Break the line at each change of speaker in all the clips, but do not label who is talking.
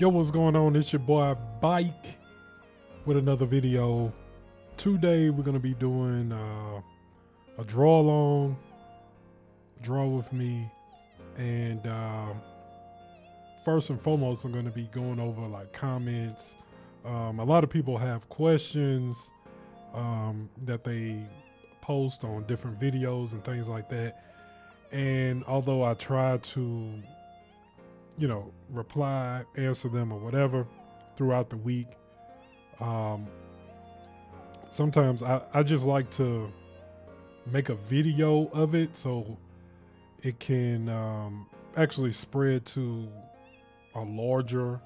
Yo, what's going on? It's your boy Bike with another video. Today we're gonna be doing a draw along, draw with me, and first and foremost I'm gonna be going over like comments. A lot of people have questions that they post on different videos and things like that. And although I try to, you know, reply, answer them or whatever throughout the week, sometimes I just like to make a video of it so it can actually spread to a larger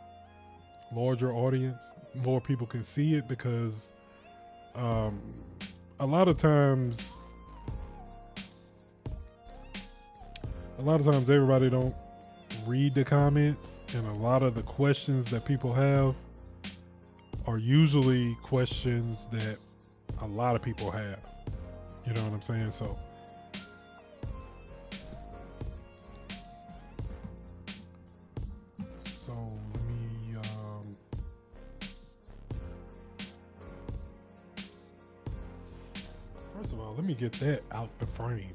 audience. More people can see it because a lot of times everybody don't read the comments, and a lot of the questions that people have are usually questions that a lot of people have. You know what I'm saying? So let me first of all, let me get that out the frame.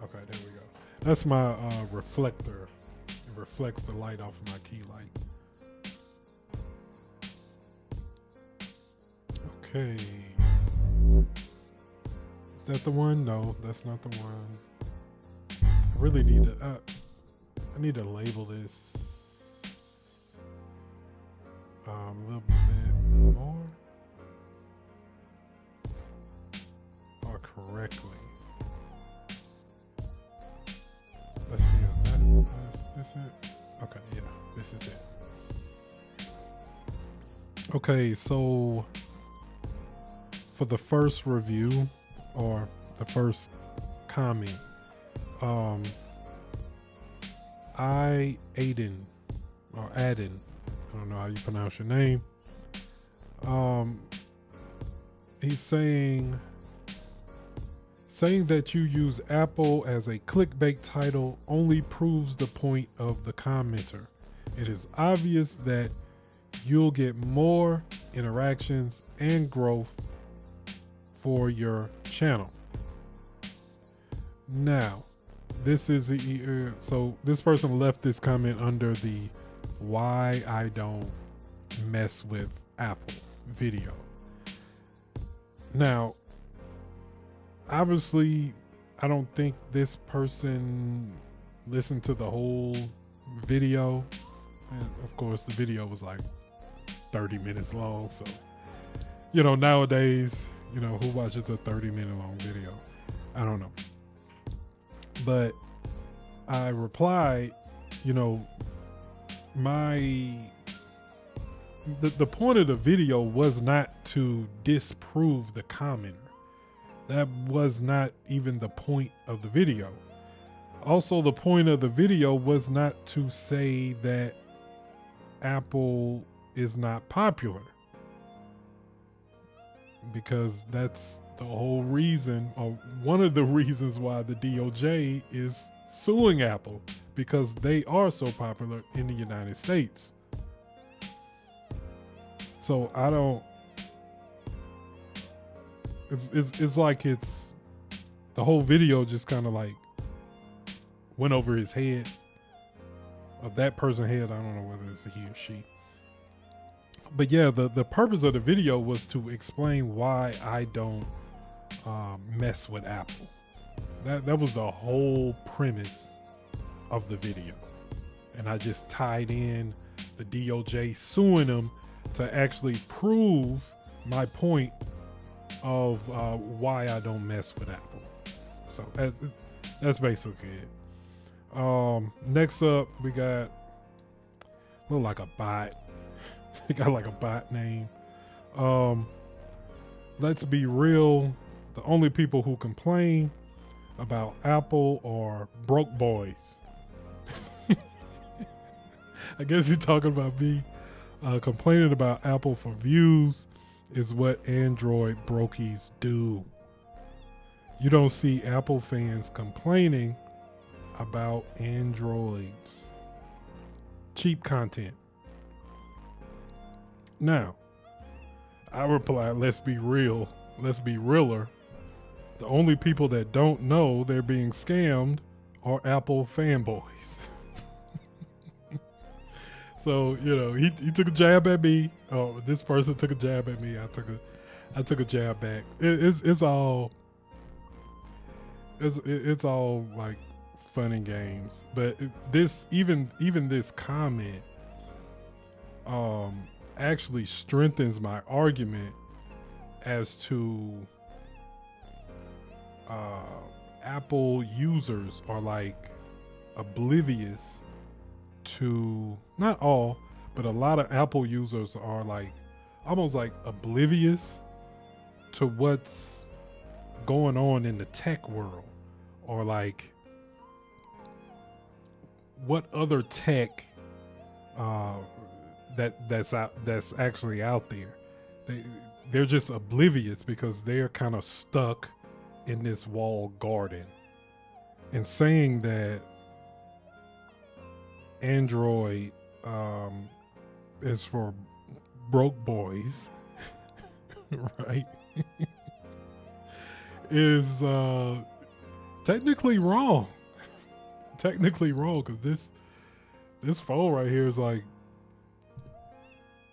Okay, there we go. That's my reflector. It reflects the light off of my key light. Okay. Is that the one? No, that's not the one. I really need to, I need to label this a little bit more or correctly. Let's see if this it. Okay, yeah, this is it. Okay, so for the first review or the first comment, Aiden, I don't know how you pronounce your name. He's saying that you use Apple as a clickbait title only proves the point of the commenter. It is obvious that you'll get more interactions and growth for your channel. Now, this is so this person left this comment under the why I don't mess with Apple video. Now, obviously, I don't think this person listened to the whole video. And of course, the video was like 30 minutes long. So, you know, nowadays, you know, who watches a 30-minute long video? I don't know. But I replied, you know, the point of the video was not to disprove the commenter. That was not even the point of the video. Also, the point of the video was not to say that Apple is not popular, because that's the whole reason, or one of the reasons why the DOJ is suing Apple, because they are so popular in the United States. So I don't, it's like it's the whole video just kind of like went over his head, or that person's head. I don't know whether it's a he or she. But yeah, the purpose of the video was to explain why I don't mess with Apple. That was the whole premise of the video. And I just tied in the DOJ suing them to actually prove my point of why I don't mess with Apple. So that's basically it. Next up, we got look like a bot. He got like a bot name. Let's be real. The only people who complain about Apple are broke boys. I guess he's talking about me. Complaining about Apple for views is what Android brokies do. you don't see Apple fans complaining about Androids. Cheap content. Now, I reply, let's be real. Let's be realer. The only people that don't know they're being scammed are Apple fanboys. So, you know, he took a jab at me. Oh, this person took a jab at me. I took a jab back. It's all like fun and games. But this even this comment actually strengthens my argument as to Apple users are like oblivious to, not all, but a lot of Apple users are like almost like oblivious to what's going on in the tech world, or like what other tech that's actually out there. They're just oblivious because they're kind of stuck in this walled garden. And saying that Android is for broke boys, right? Is technically wrong. Technically wrong, because this phone right here is like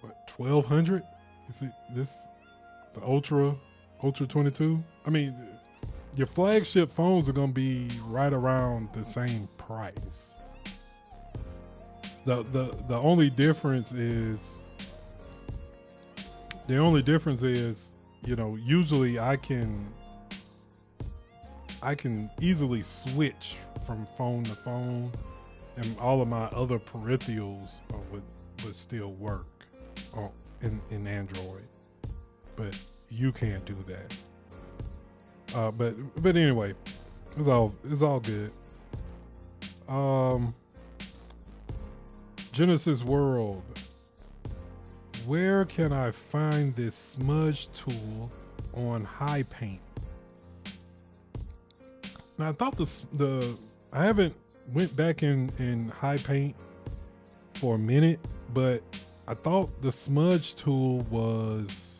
what, 1200? Is it this the Ultra 22? I mean, your flagship phones are gonna be right around the same price. The only difference is you know, usually I can easily switch from phone to phone, and all of my other peripherals would still work in Android, but you can't do that. But anyway, it's all good. Genesis World, where can I find this smudge tool on high paint? Now I thought I haven't went back in high paint for a minute, but I thought the smudge tool was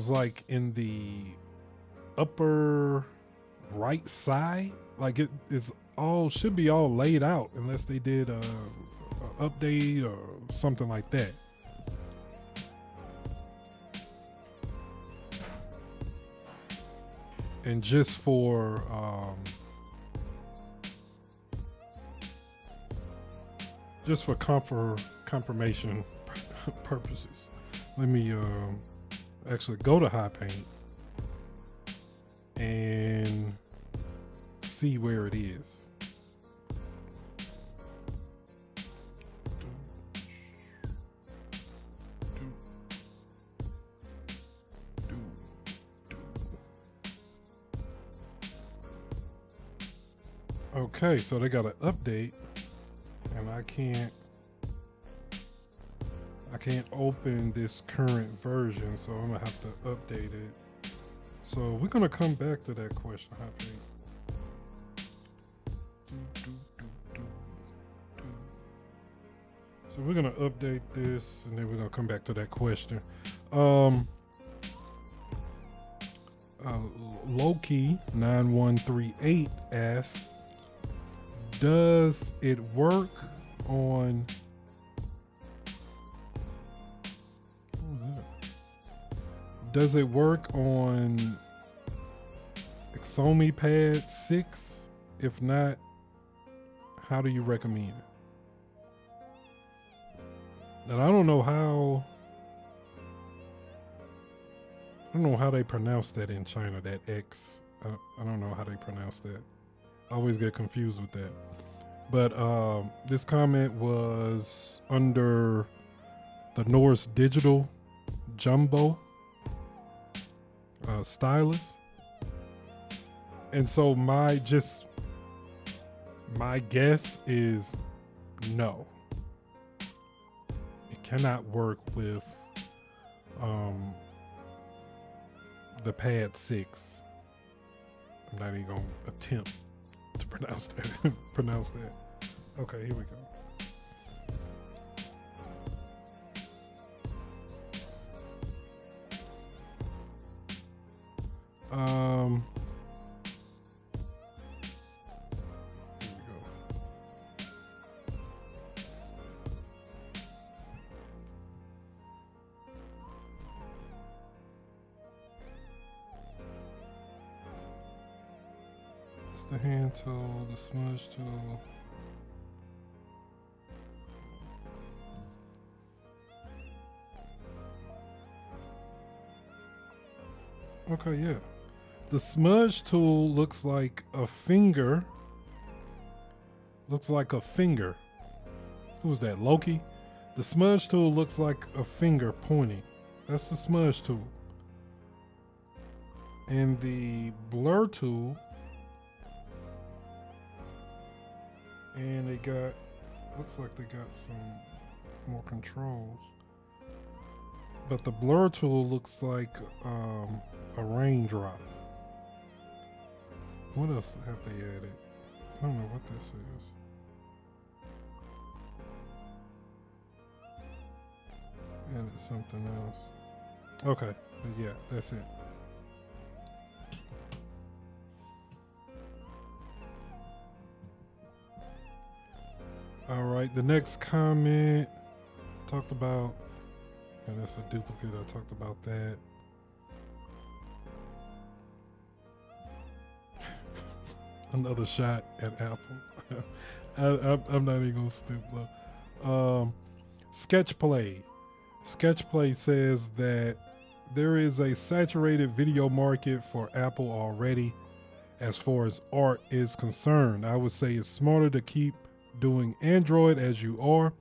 like in the upper right side. Like it is should be all laid out, unless they did a update or something like that. And just for confirmation purposes, let me actually go to high paint and see where it is. Okay, so they got an update, and I can't open this current version, so I'm gonna have to update it. So we're gonna come back to that question, I think. So we're gonna update this, and then we're gonna come back to that question. Loki 9138 asks, does it work on Xiaomi Pad 6? If not, how do you recommend? And I don't know how they pronounce that in China, that X. I don't know how they pronounce that. I always get confused with that. But this comment was under the Norse Digital Jumbo stylus. And so my guess is no. It cannot work with the Pad 6. I'm not even gonna attempt to pronounce that. pronounce that. Okay, here we go. Here we go. It's the hand tool, the smudge tool. Okay, yeah. The smudge tool looks like a finger. Looks like a finger. Who was that, Loki? The smudge tool looks like a finger pointing. That's the smudge tool. And the blur tool, and they got, looks like they got some more controls. But the blur tool looks like a raindrop. What else have they added? I don't know what this is. Added something else. Okay, but yeah, that's it. All right, the next comment talked about, and that's a duplicate. I talked about that. Another shot at Apple. I'm not even gonna stoop low. Sketchplay. Sketchplay says that there is a saturated video market for Apple already as far as art is concerned. I would say it's smarter to keep doing Android as you are.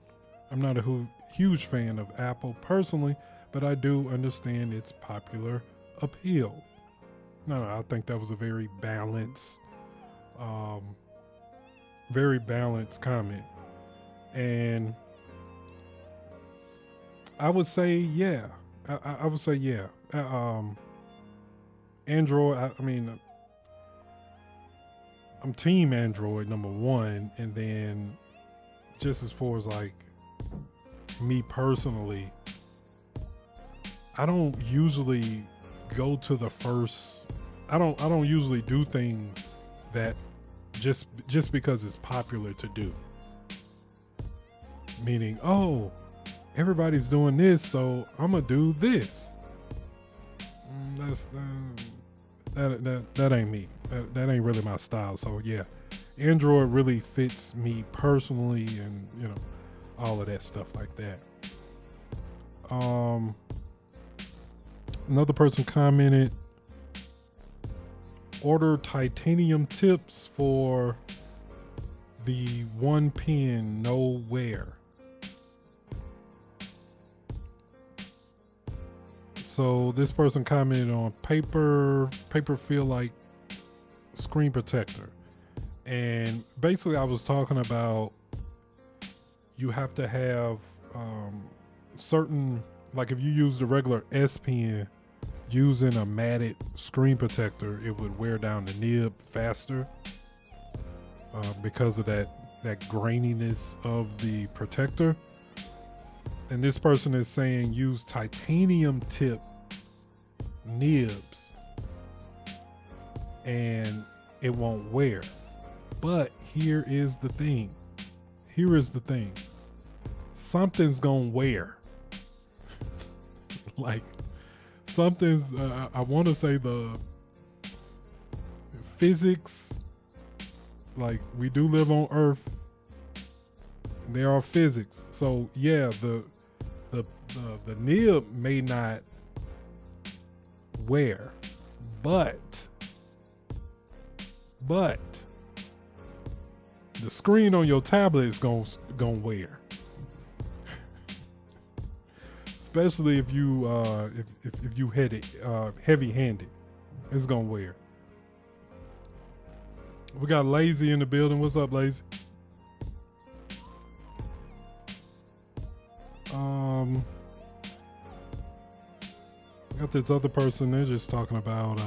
I'm not a huge fan of Apple personally, but I do understand its popular appeal. No, I think that was a very balanced comment. And I would say, yeah. I would say, yeah. Android, I mean, I'm team Android number one, and then just as far as like me personally, I don't usually go to the first. I don't usually do things that just because it's popular to do. Meaning, oh, everybody's doing this, so I'm gonna do this. That ain't me. That ain't really my style. So yeah, Android really fits me personally, and you know, all of that stuff like that. Another person commented, order titanium tips for the one pin, no wear. So this person commented on paper feel like screen protector. And basically I was talking about you have to have certain, like if you use the regular S Pen using a matted screen protector, it would wear down the nib faster because of that graininess of the protector. And this person is saying use titanium tip nibs and it won't wear. But here is the thing. Something's gonna wear. Like something's, I want to say the physics, like we do live on Earth. There are physics. So yeah, the nib may not wear, but the screen on your tablet is gonna wear. Especially if you if you hit it heavy-handed, it's gonna wear. We got Lazy in the building. What's up, Lazy? Got this other person, they're just talking about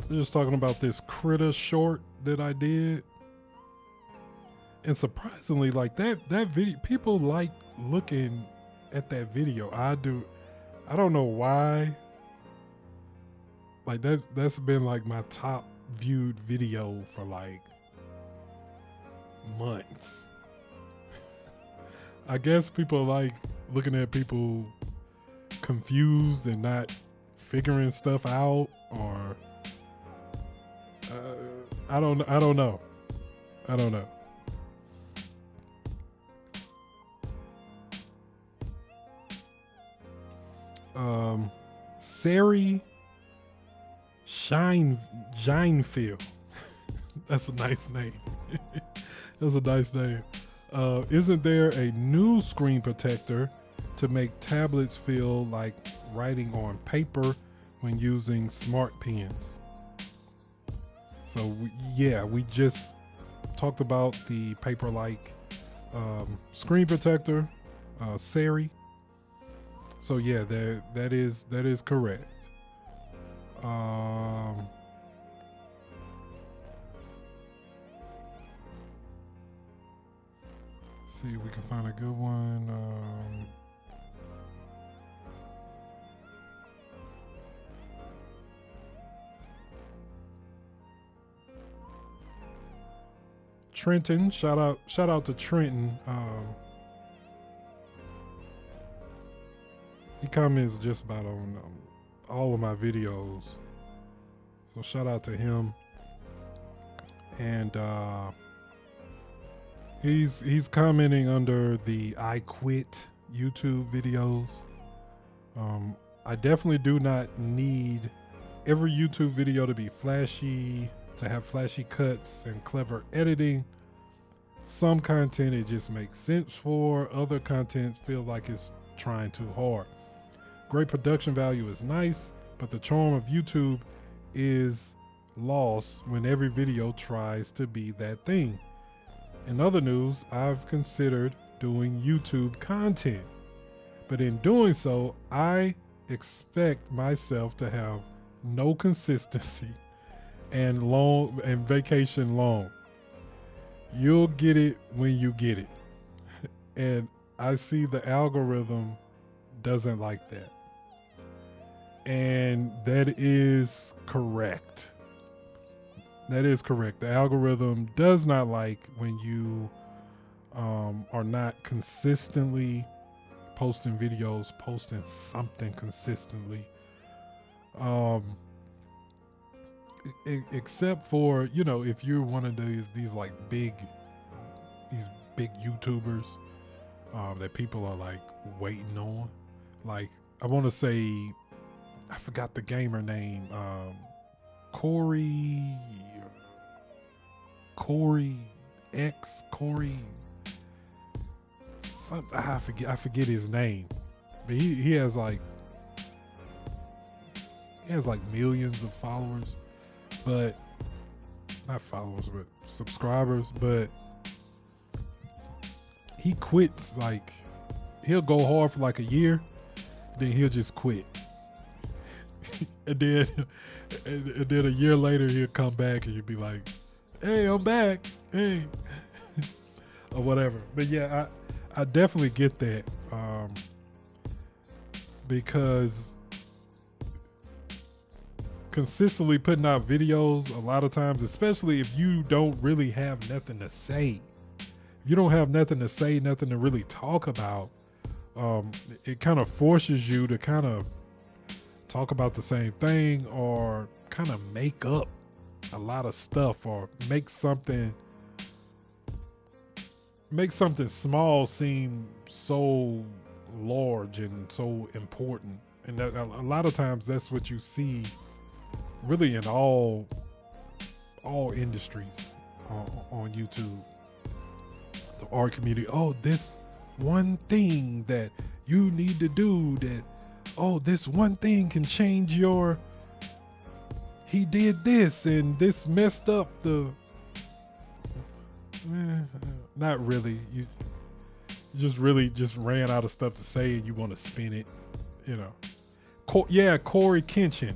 they're just talking about this critter short that I did. And surprisingly, like that video, people like looking at that video. I do. I don't know why. Like that's been like my top viewed video for like months. I guess people like looking at people confused and not figuring stuff out, or I don't know. Sari Shinefield. That's a nice name. That's a nice name. Isn't there a new screen protector to make tablets feel like writing on paper when using smart pens? So we just talked about the paper-like screen protector, Sari. So yeah, that is correct. See if we can find a good one. Trenton, shout out to Trenton. He comments just about on all of my videos, so shout out to him. And he's commenting under the I Quit YouTube videos. I definitely do not need every YouTube video to be flashy, to have flashy cuts and clever editing. Some content it just makes sense for, other content feel like it's trying too hard. Great production value is nice, but the charm of YouTube is lost when every video tries to be that thing. In other news, I've considered doing YouTube content, but in doing so, I expect myself to have no consistency and vacation long. You'll get it when you get it. And I see the algorithm doesn't like that. And that is correct. That is correct. The algorithm does not like when you are not consistently posting videos, posting something consistently. Except for, you know, if you're one of these like big YouTubers that people are like waiting on. Like, I want to say, I forgot the gamer name. Corey X. I forget his name, but he has like millions of followers, but not followers, but subscribers. But he quits, like he'll go hard for like a year, then he'll just quit. and then a year later he'll come back and you'll be like, hey, I'm back, hey, or whatever. But yeah, I definitely get that, because consistently putting out videos a lot of times, especially if you don't really have nothing to say, if you don't have nothing to say, nothing to really talk about, it kind of forces you to kind of talk about the same thing, or kind of make up a lot of stuff, or make something small seem so large and so important. And that, a lot of times that's what you see really in all industries on YouTube. The art community, oh, this one thing that you need to do, that, oh, this one thing can change your, he did this and this messed up the Not really. You just really just ran out of stuff to say and you want to spin it, you know. Corey Kenshin.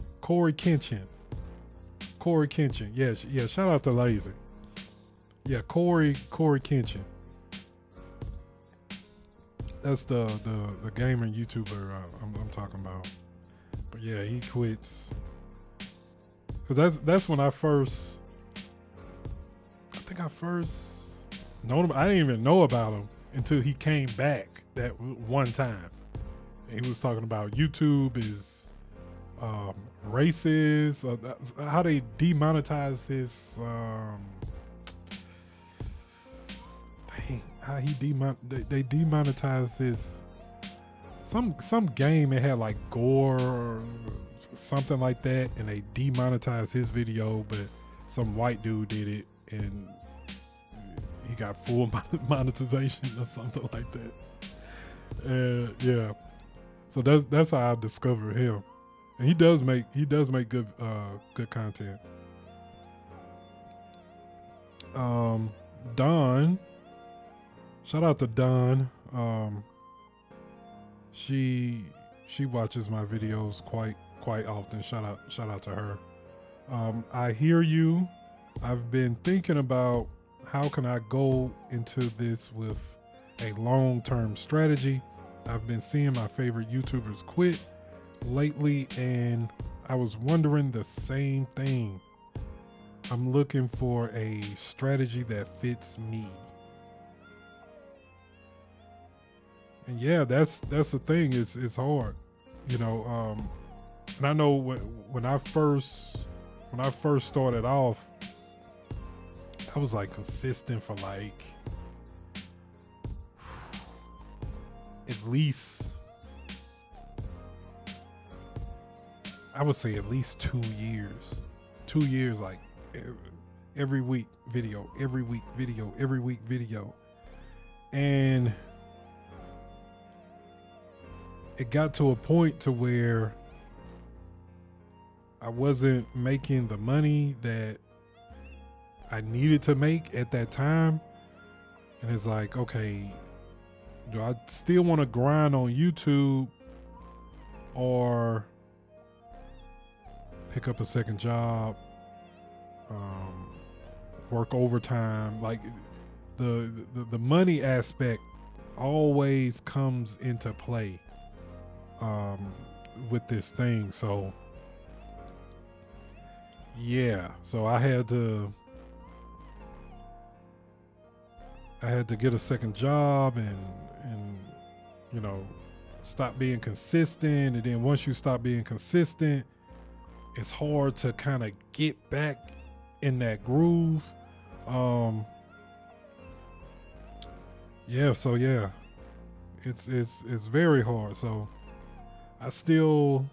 Yeah, shout out to Lazy. Yeah, Corey Kenshin. That's the gamer YouTuber I'm talking about. But yeah, he quits. Cause that's when I first known him. I didn't even know about him until he came back that one time. And he was talking about YouTube is racist, how they demonetize his they demonetized his some game. It had like gore or something like that, and they demonetized his video, but some white dude did it and he got full monetization or something like that. Yeah, so that's how I discovered him, and he does make good content. Dawn, shout out to Dawn. She watches my videos quite often. Shout out to her. I hear you. I've been thinking about how can I go into this with a long-term strategy. I've been seeing my favorite YouTubers quit lately, and I was wondering the same thing. I'm looking for a strategy that fits me. And yeah, that's the thing. It's hard, you know. And I know when I first started off, I was like consistent for like at least, I would say at least 2 years. 2 years, like every week video, every week video. And it got to a point to where I wasn't making the money that I needed to make at that time. And it's like, okay, do I still want to grind on YouTube or pick up a second job, work overtime? Like the money aspect always comes into play with this thing. So yeah, so I had to get a second job and you know, stop being consistent. And then once you stop being consistent, it's hard to kind of get back in that groove. Yeah, so yeah, it's very hard. So I still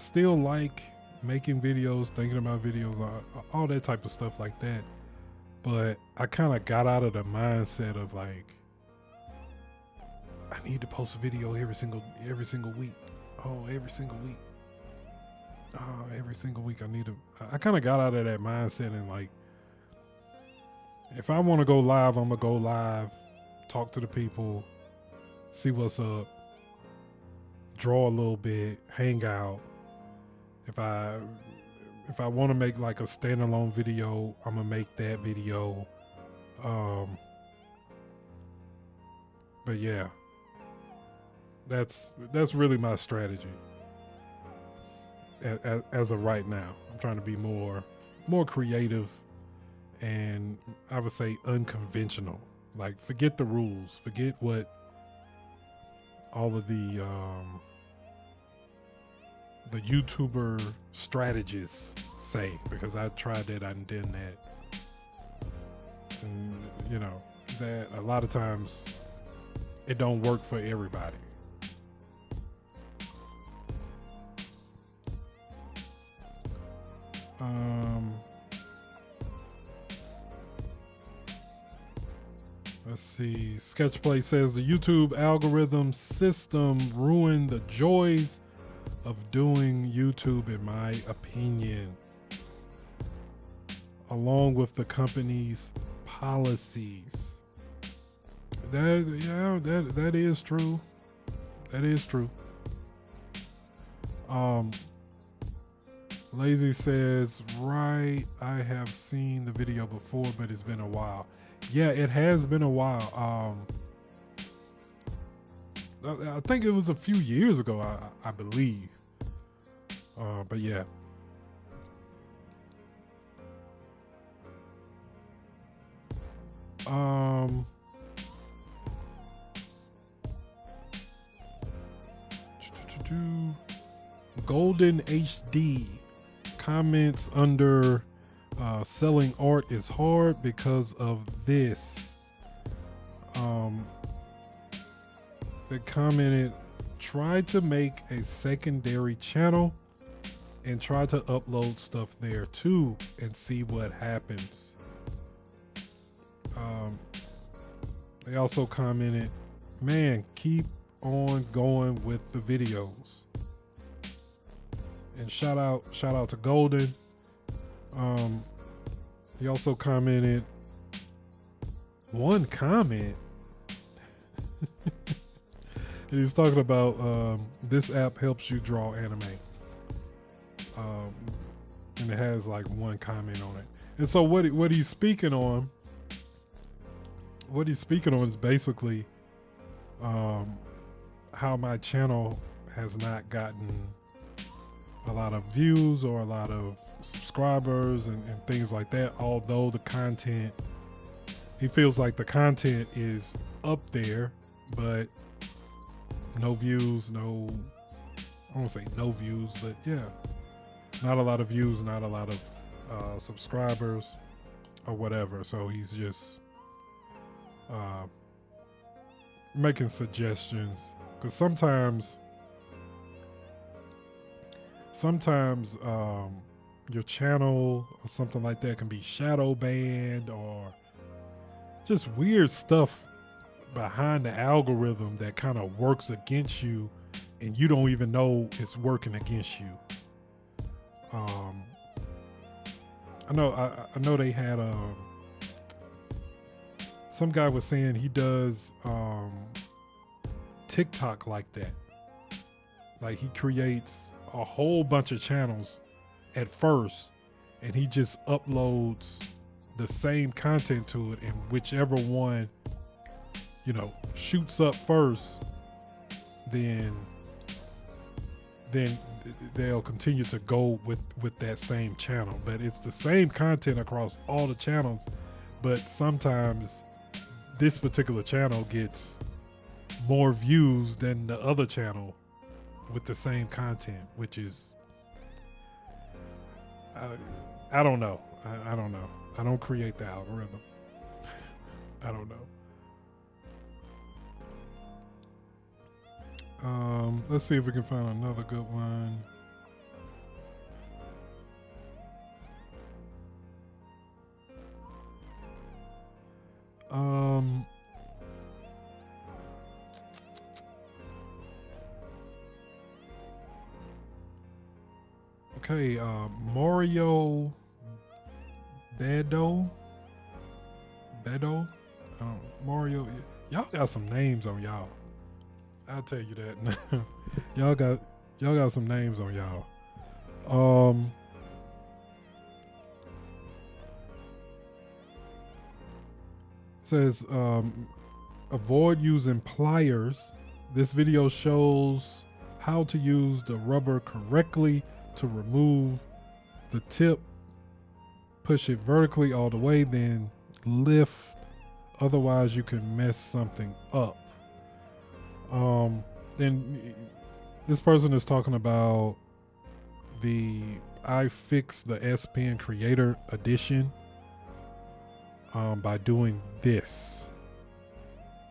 like making videos, thinking about videos, all that type of stuff like that. But I kind of got out of the mindset of like, I need to post a video every single week. Oh, every single week. Oh, every single week I need to. I kind of got out of that mindset and like, if I want to go live, I'm gonna go live, talk to the people, see what's up, draw a little bit, hang out. If I want to make like a standalone video, I'm gonna make that video. But yeah, that's really my strategy as of right now. I'm trying to be more creative, and I would say unconventional. Like, forget the rules, forget what all of the YouTuber strategists say, because I tried that, I done that, and you know that a lot of times it don't work for everybody. Let's see. Sketchplay says the YouTube algorithm system ruined the joys of doing YouTube, in my opinion. along with the company's policies. That is true. That is true. Lazy says, right, I have seen the video before, but it's been a while. Yeah, it has been a while. I think it was a few years ago, I believe. But yeah. Golden HD comments under selling art is hard because of this. They commented, try to make a secondary channel and try to upload stuff there too and see what happens. They also commented, man, keep on going with the videos. And shout out to Golden. He also commented one comment. He's talking about this app helps you draw anime. And it has like one comment on it. And so what he's speaking on, is basically how my channel has not gotten a lot of views or a lot of subscribers and things like that, although the content, he feels like the content is up there, but no views, I won't say no views, but yeah, not a lot of views, not a lot of subscribers or whatever. So he's just making suggestions, because sometimes your channel or something like that can be shadow banned or just weird stuff behind the algorithm that kind of works against you and you don't even know it's working against you. I know they had some guy was saying he does TikTok like that. Like he creates a whole bunch of channels at first and he just uploads the same content to it, and whichever one, shoots up first, then they'll continue to go with that same channel. But it's the same content across all the channels, but sometimes this particular channel gets more views than the other channel with the same content, which is, I don't know. I don't know. I don't create the algorithm. I don't know. Let's see if we can find another good one. Okay, Mario Bedo. Mario, y'all got some names on y'all. I'll tell you that. y'all got some names on y'all. Says avoid using pliers. This video shows how to use the rubber correctly to remove the tip. Push it vertically all the way, then lift. Otherwise, you can mess something up. Then this person is talking about the iFix the S Pen Creator Edition by doing this.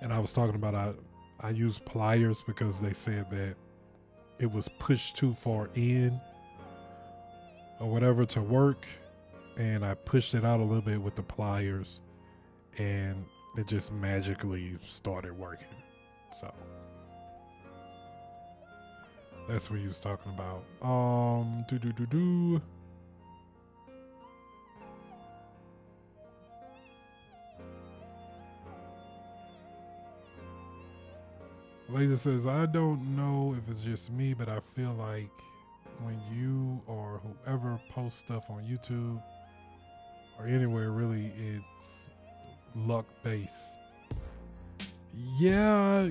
And I was talking about I used pliers because they said that it was pushed too far in or whatever to work, and I pushed it out a little bit with the pliers and it just magically started working. So that's what he was talking about. Laser says, I don't know if it's just me, but I feel like when you or whoever posts stuff on YouTube or anywhere, really, it's luck based. Yeah,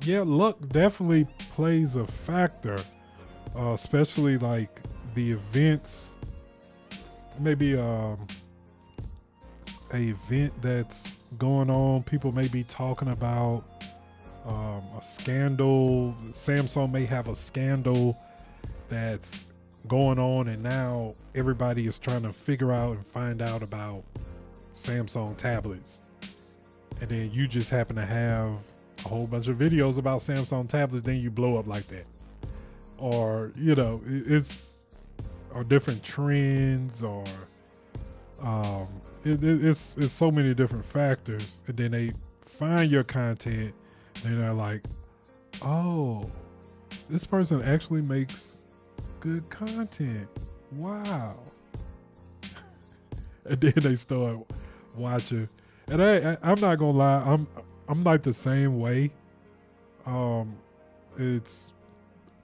luck definitely plays a factor, especially like the events. Maybe a event that's going on. People may be talking about a scandal. Samsung may have a scandal that's going on, and now everybody is trying to figure out and find out about Samsung tablets. And then you just happen to have a whole bunch of videos about Samsung tablets, then you blow up like that. Or, you know, it's or different trends, or it's so many different factors. And then they find your content, and they're like, oh, this person actually makes good content. Wow. And then they start watching. And I'm not gonna lie, I'm like the same way. It's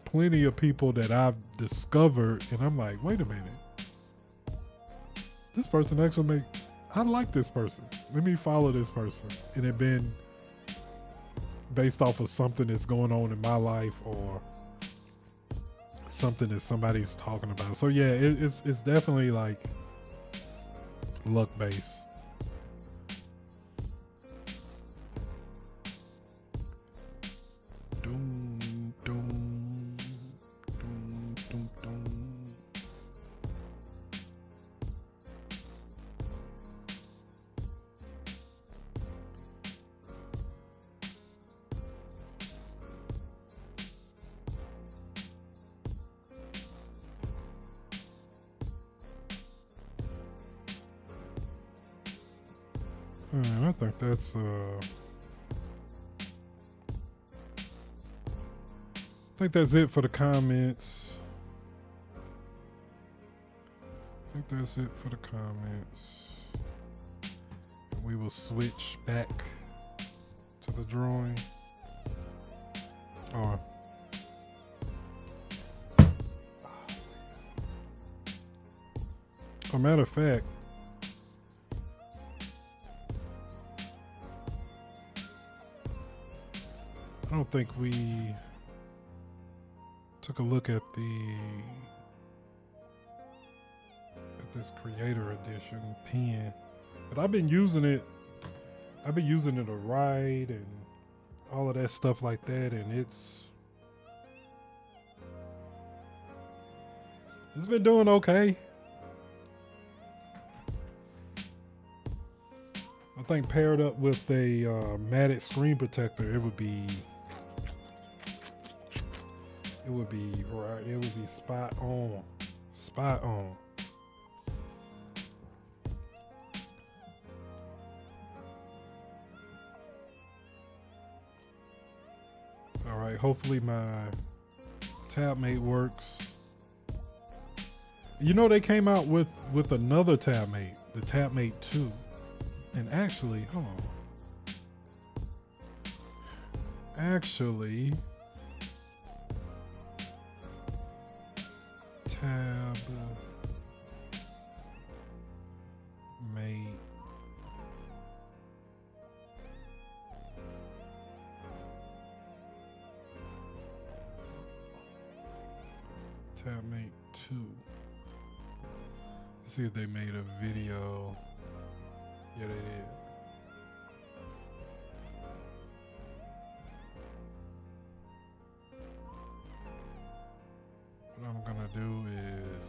plenty of people that I've discovered, and I'm like, wait a minute, this person actually I like this person. Let me follow this person. And it been based off of something that's going on in my life, or something that somebody's talking about. So yeah, it's definitely like luck based. I think that's it for the comments. We will switch back to the drawing. Or a matter of fact, I don't think we took a look at this creator edition pen, but I've been using it to write and all of that stuff like that, and it's been doing okay. I think paired up with a matted screen protector, it would be right. It would be spot on. All right. Hopefully my TabMate works. You know, they came out with another TabMate, the TabMate 2. And actually, hold on. Actually, TabMate 2. Let's see if they made a video. Yeah, they did. What I'm gonna do is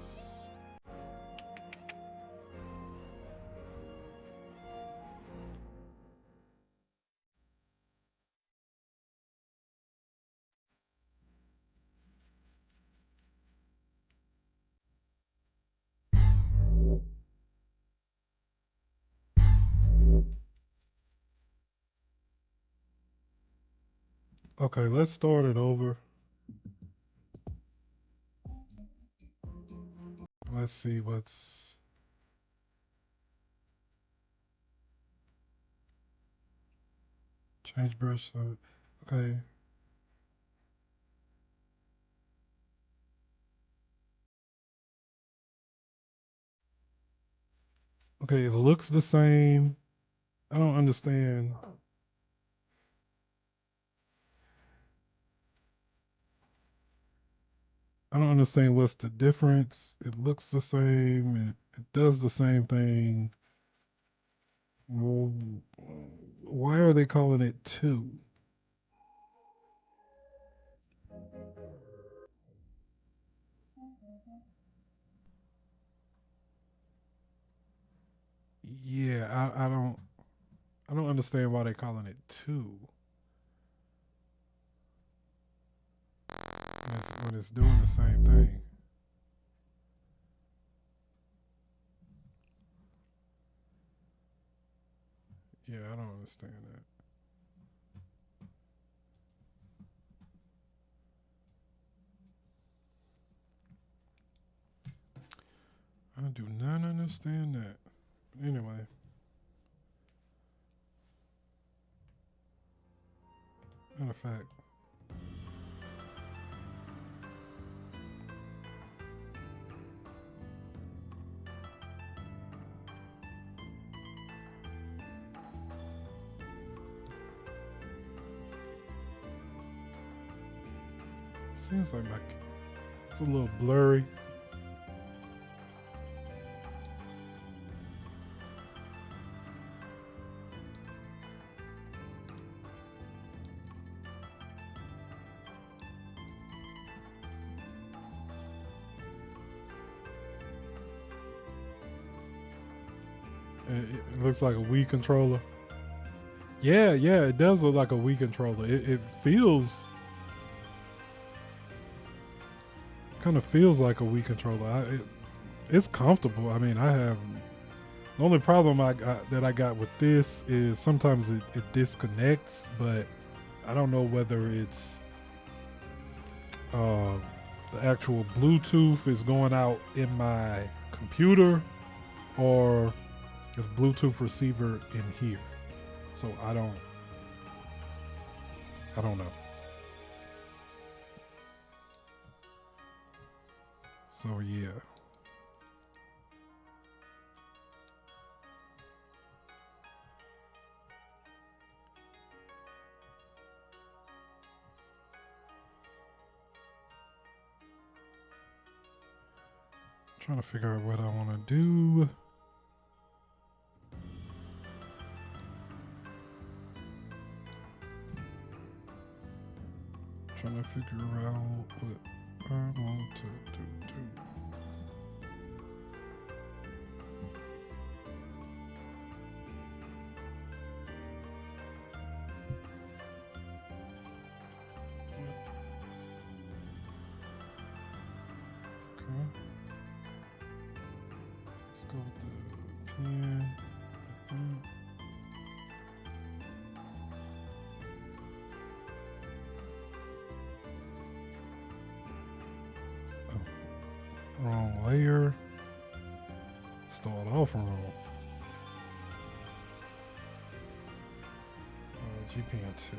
okay, let's start it over. Let's see what's change brush. Okay. Okay, it looks the same. I don't understand. I don't understand what's the difference. It looks the same. It does the same thing. Well, why are they calling it 2? Yeah, I don't understand why they're calling it 2 when it's doing the same thing. Yeah, I don't understand that. I do not understand that. But anyway, matter of fact, seems like it's a little blurry. It looks like a Wii controller. Yeah, it does look like a Wii controller. It feels kind of feels like a Wii controller. It's comfortable. I mean, I have the only problem that I got with this is sometimes it disconnects, but I don't know whether it's the actual Bluetooth is going out in my computer or the Bluetooth receiver in here. So I don't know. So yeah. Trying to figure out what I want to do. Trying to figure out what I want to do. Okay. Let's go with the pen. Wrong layer. Start off wrong. GPN 2.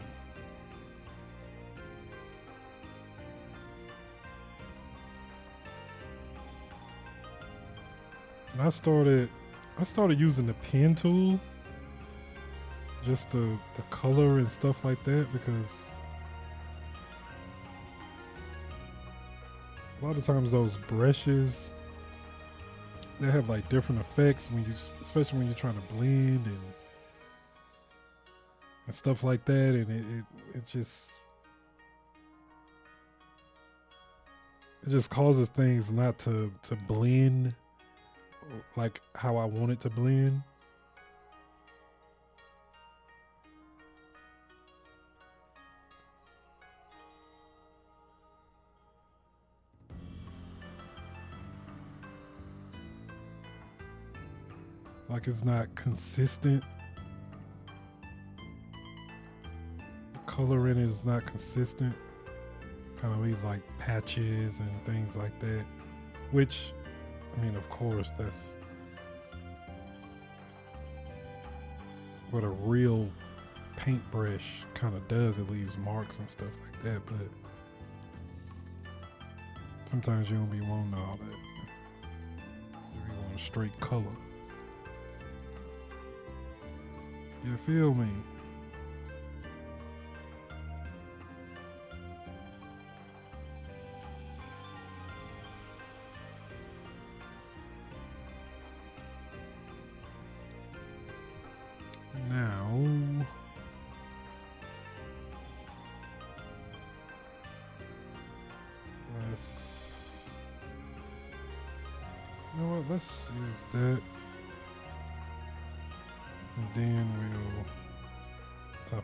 And I started using the pen tool, just the color and stuff like that, because a lot of times those brushes, they have like different effects when especially when you're trying to blend and stuff like that, and it just causes things not to blend like how I want it to blend. Like it's not consistent. The color in it is not consistent. Kind of leave like patches and things like that. Which, I mean, of course, that's what a real paintbrush kind of does. It leaves marks and stuff like that, but sometimes you don't be wanting all that. You want a straight color. You feel me? Now, you know what? Let's use that, and then we'll.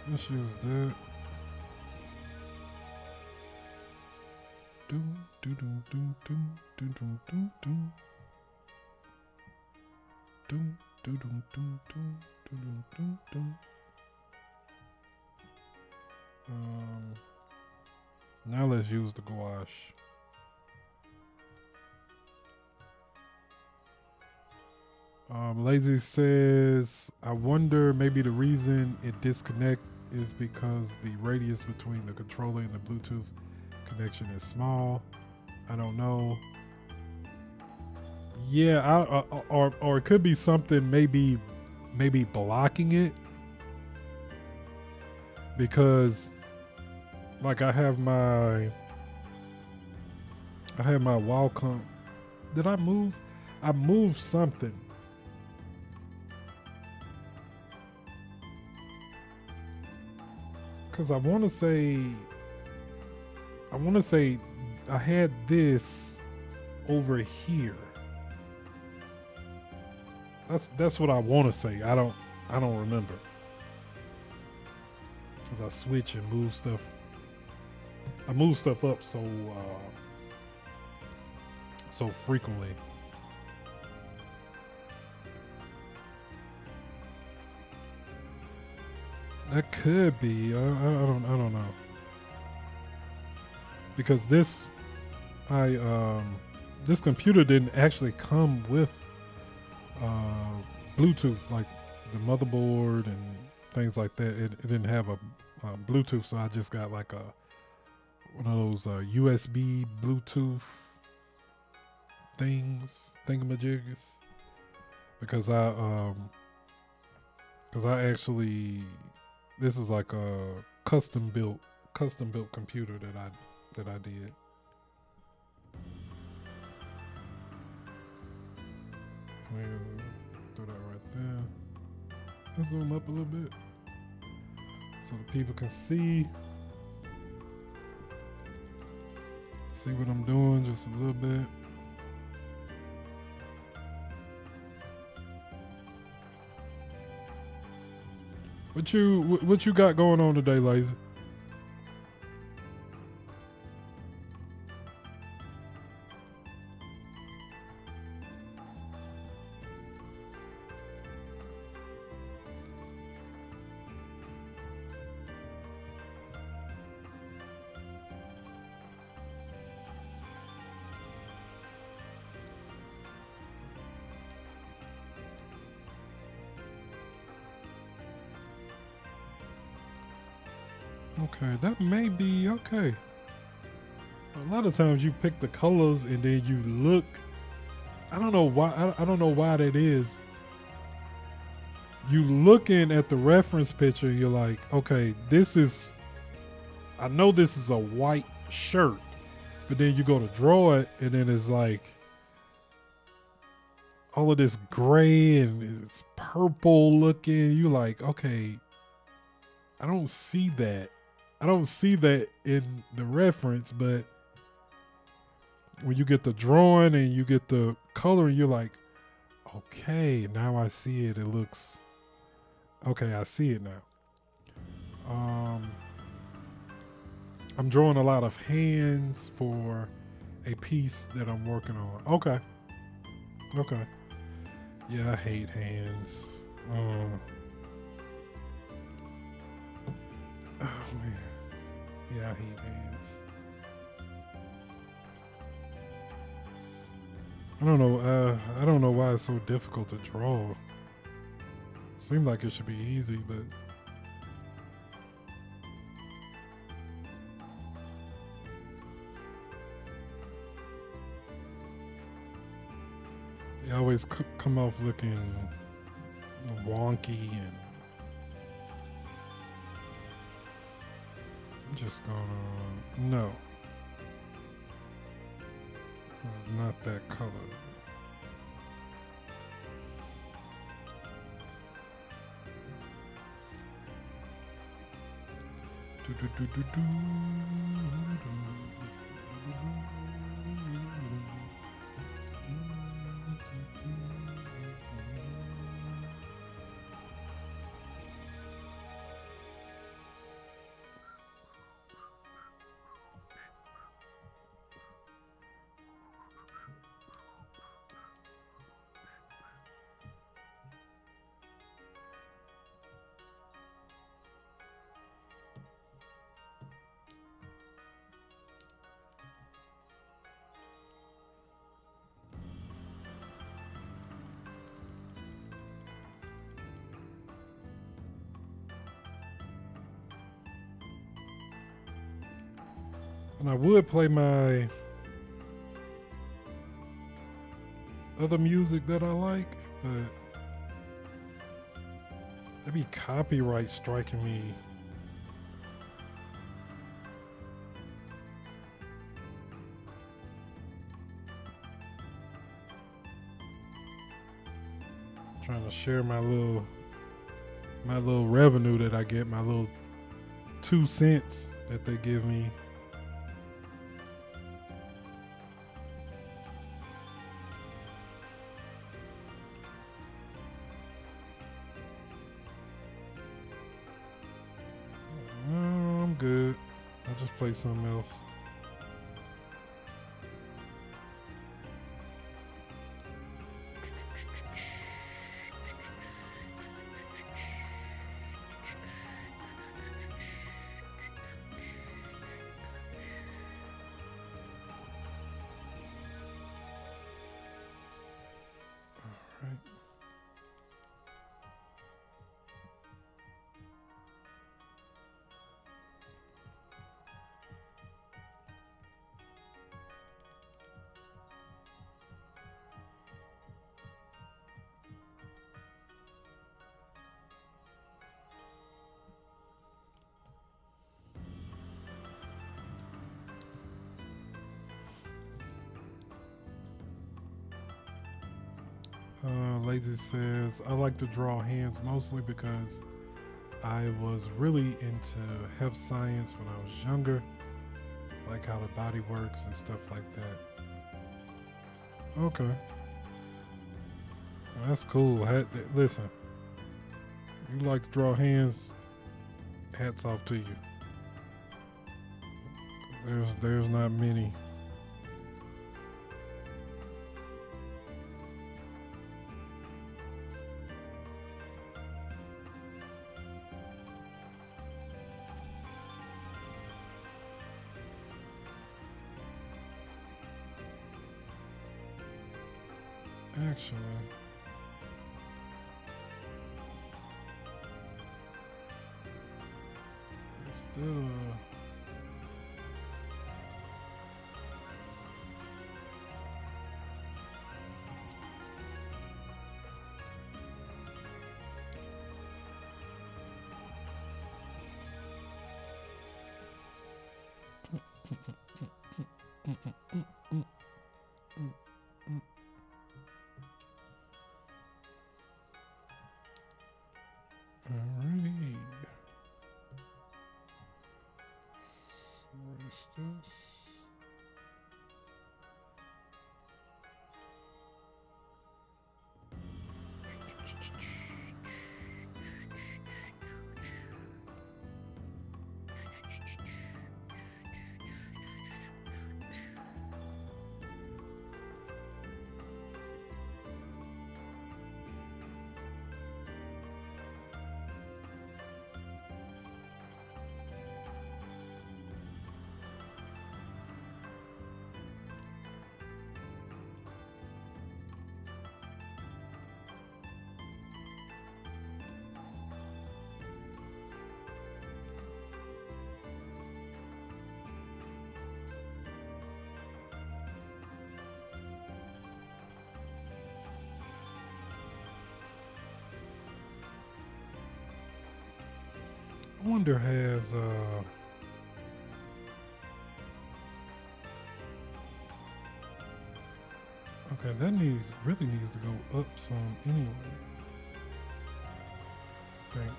Let's use that. Do do do do do do do do do. Dum, dum, dum, dum, dum, dum, dum, dum. Now let's use the gouache. Lazy says, I wonder maybe the reason it disconnects is because the radius between the controller and the Bluetooth connection is small. I don't know. Yeah, or it could be something maybe blocking it, because like I have my Wacom. Did I move? I moved something. Cause I want to say I had this over here. That's what I want to say. I don't remember. Cause I switch and move stuff. I move stuff up so frequently. That could be. I don't know. Because this computer didn't actually come with Bluetooth, like the motherboard and things like that. It didn't have a Bluetooth, so I just got like one of those USB Bluetooth thingamajiggers. Because I actually, this is like a custom built computer that I did. We'll do that right there. Let's zoom up a little bit so the people can see what I'm doing just a little bit. What you got going on today, Lazy? Okay, that may be okay. A lot of times you pick the colors and then you look. I don't know why. I don't know why that is. You looking at the reference picture, you're like, okay, this is. I know this is a white shirt, but then you go to draw it, and then it's like all of this gray and it's purple looking. You like, okay, I don't see that. I don't see that in the reference, but when you get the drawing and you get the coloring, you're like, okay, now I see it. It looks, okay, I see it now. I'm drawing a lot of hands for a piece that I'm working on. Okay. Okay. Yeah, I hate hands. Oh, man. Yeah, I hate hands. I don't know why it's so difficult to draw Seemed like it should be easy, but they always come off looking wonky, and I'm just gonna, no, it's not that color. And I would play my other music that I like, but that'd be copyright striking me. Trying to share my little revenue that I get, my little 2 cents that they give me. I'm good. I'll just play something else. Lazy says, I like to draw hands mostly because I was really into health science when I was younger, like how the body works and stuff like that. Okay. Well, that's cool. Listen, you like to draw hands, hats off to you. There's not many. Actually, it's still alrighty. I wonder has okay, that really needs to go up some anyway. I think.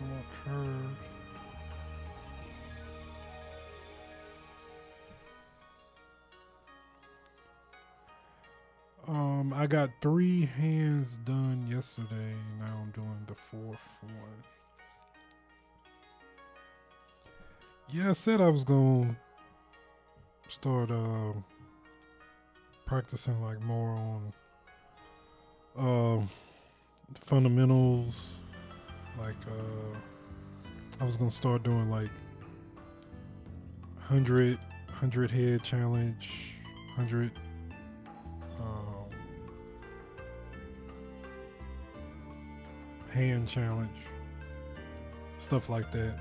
More curved. I got 3 hands done yesterday. Now I'm doing the 4th one. Yeah, I said I was gonna start practicing like more on fundamentals. Like I was gonna start doing like 100 head challenge, 100 hand challenge, stuff like that.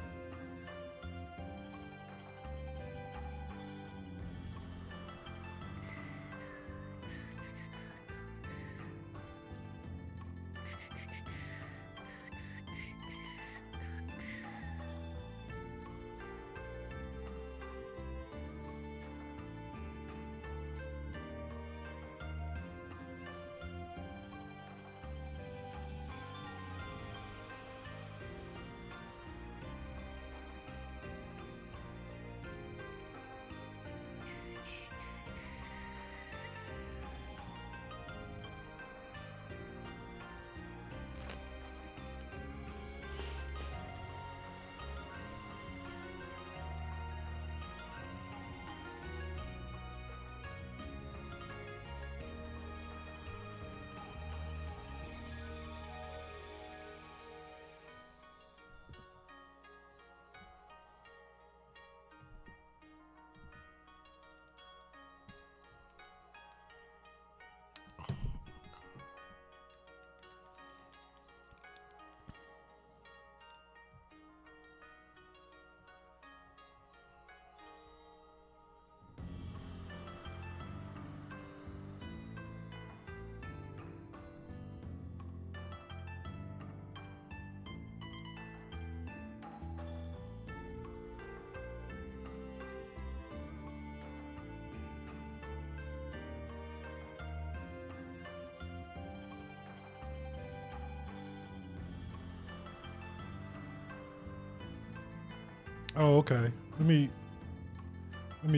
Oh, okay. Let me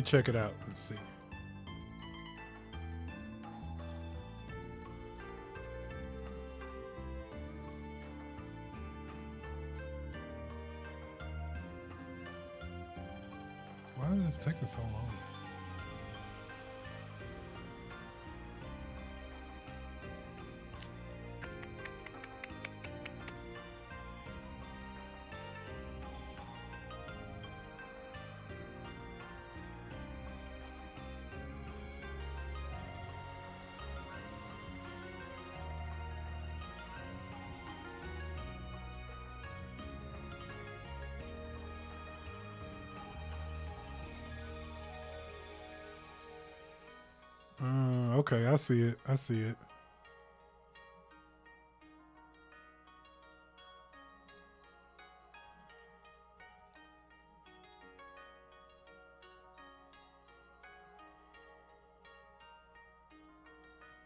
check it out. Let's see. Why is this taking so long? Okay, I see it. I see it.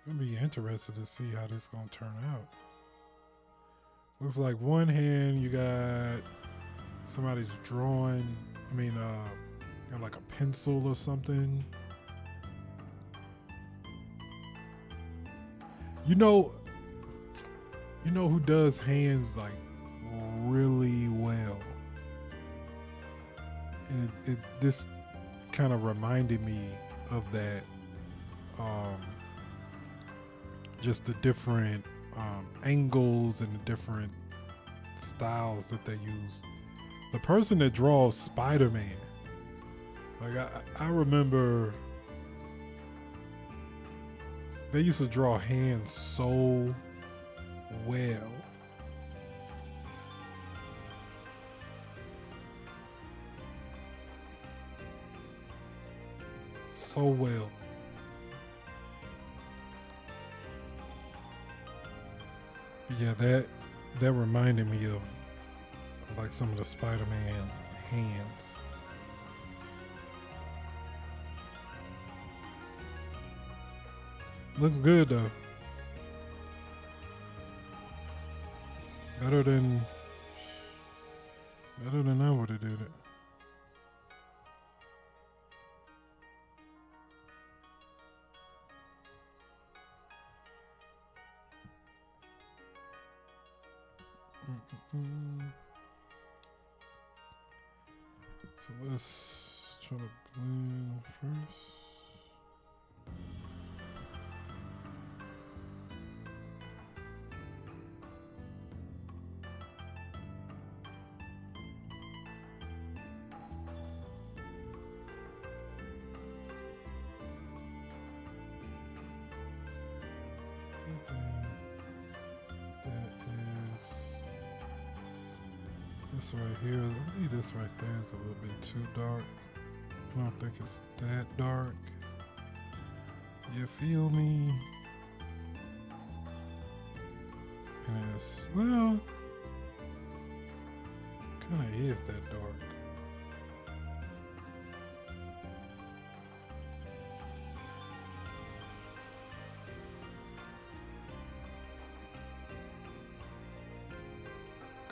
I'll be interested to see how this gonna turn out. Looks like one hand you got somebody's drawing. I mean, got like a pencil or something. You know who does hands like really well, and this kind of reminded me of that. Just the different angles and the different styles that they use. The person that draws Spider-Man, like I remember they used to draw hands so well. So well. Yeah, that reminded me of like some of the Spider-Man hands. Looks good though. Better than I would have did it. So let's try to blend first. This right here, I believe this right there is a little bit too dark. I don't think it's that dark. You feel me? And it's, well, kind of is that dark.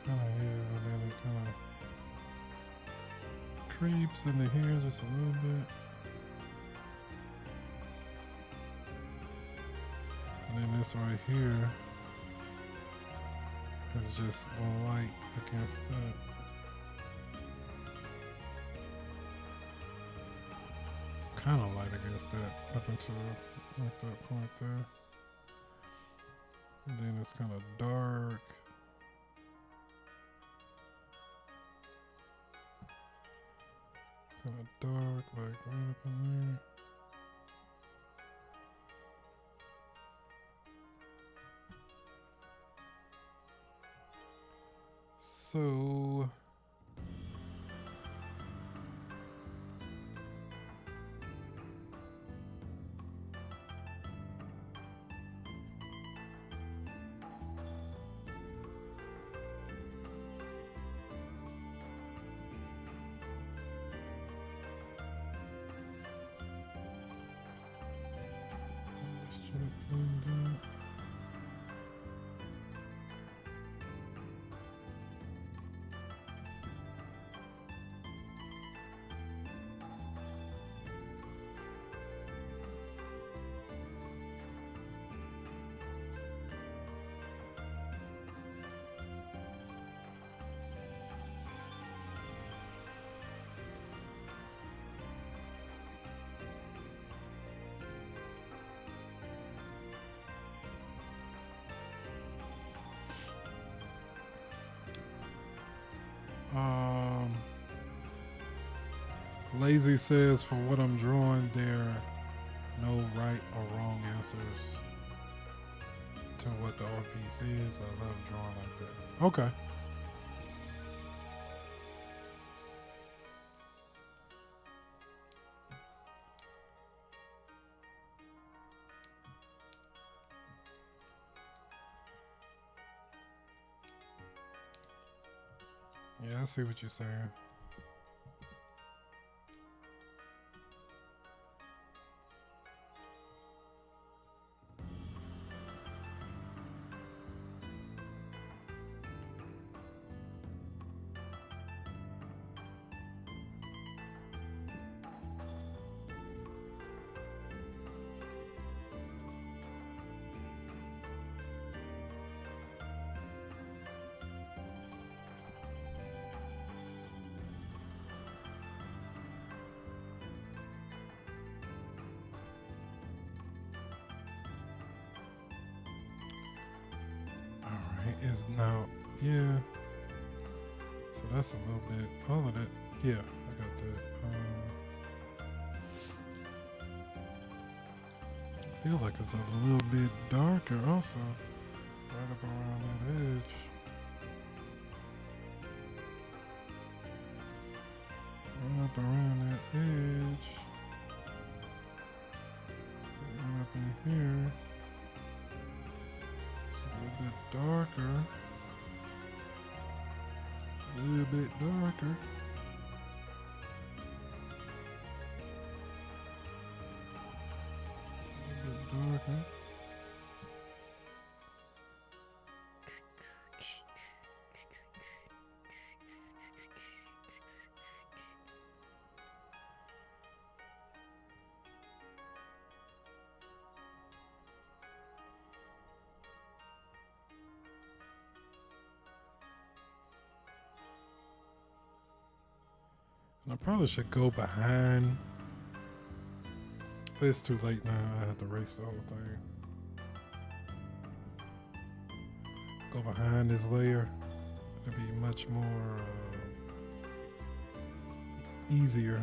Kind of is, and then it kind of creeps into here just a little bit. And then this right here is just light against that. Kind of light against that up until like that point there. And then it's kind of dark. Kind of dark, like right up in there. So Lazy says, for what I'm drawing, there are no right or wrong answers to what the art piece is. I love drawing like that. Okay. Yeah, I see what you're saying. Is now, yeah. So that's a little bit, all of that. Yeah, I got that. I feel like it's a little bit darker also, right up around that edge. Right up around that edge. Right up in here. A little bit darker. bit darker. A little bit darker. I probably should go behind. It's too late now. I have to erase the whole thing. Go behind this layer. It'll be much more easier.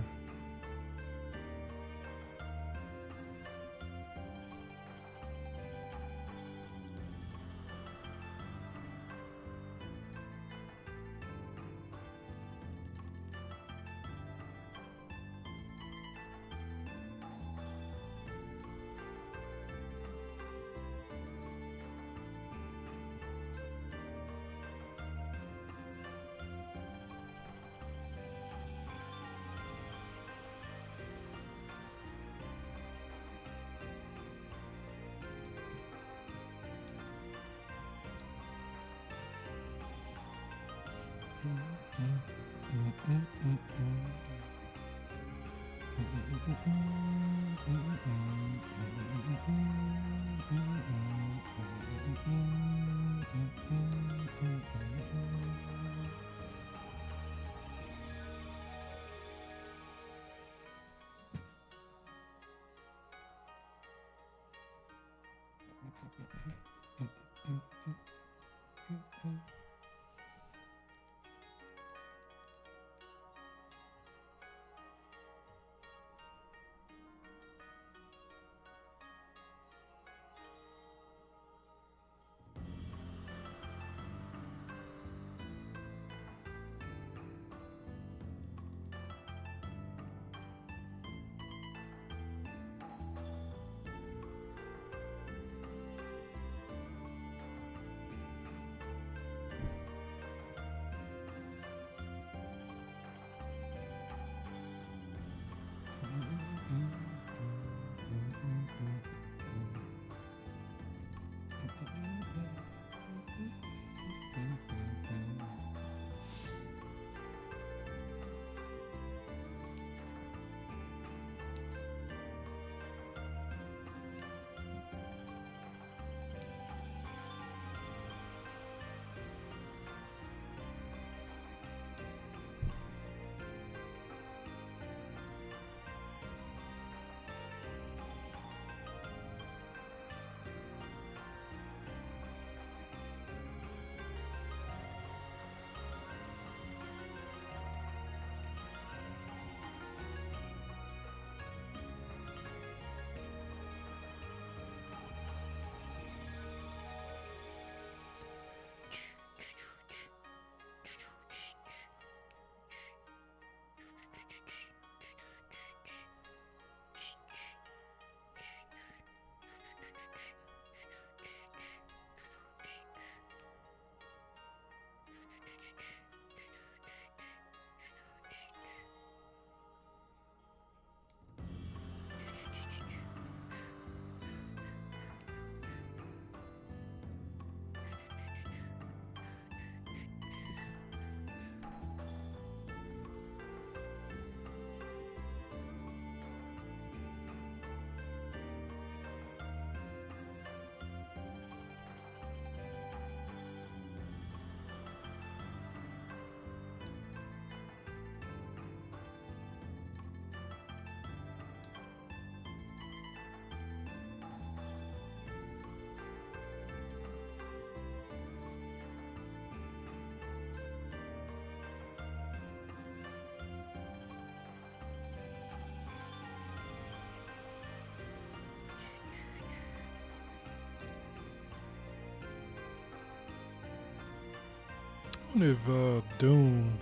I wonder if Doom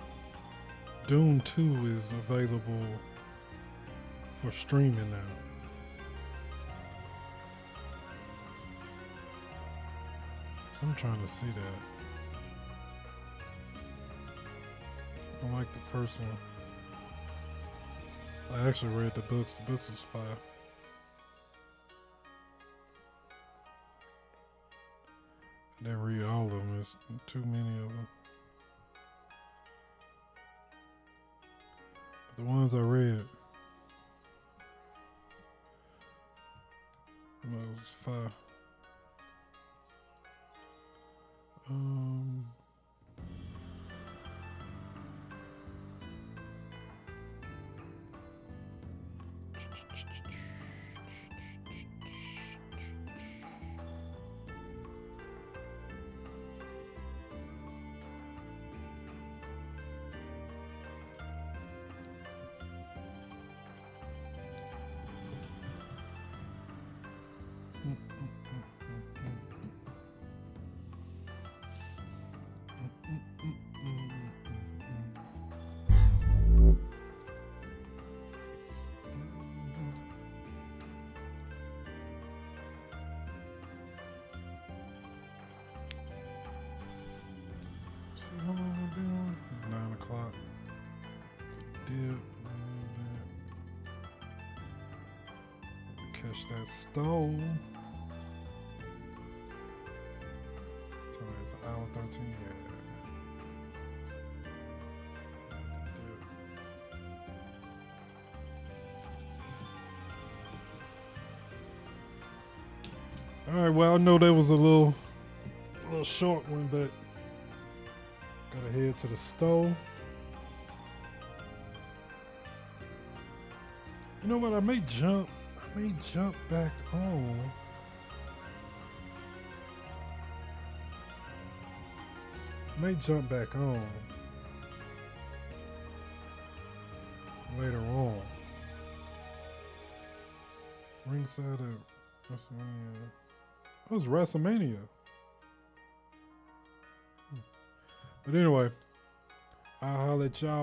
2 is available for streaming now. So I'm trying to see that. I like the first one. I actually read the books. The books was fire. I didn't read all of them. There's too many of them. But the ones I read, it was fire. See how long I've been on? It's 9 o'clock. Dip. Catch that stove. It's an hour 13. All right. Well, I know that was a little short one, but gotta head to the stove. You know what? I may jump back on. May jump back on later on. Ringside at WrestleMania. That was WrestleMania. But anyway, I'll holler at y'all.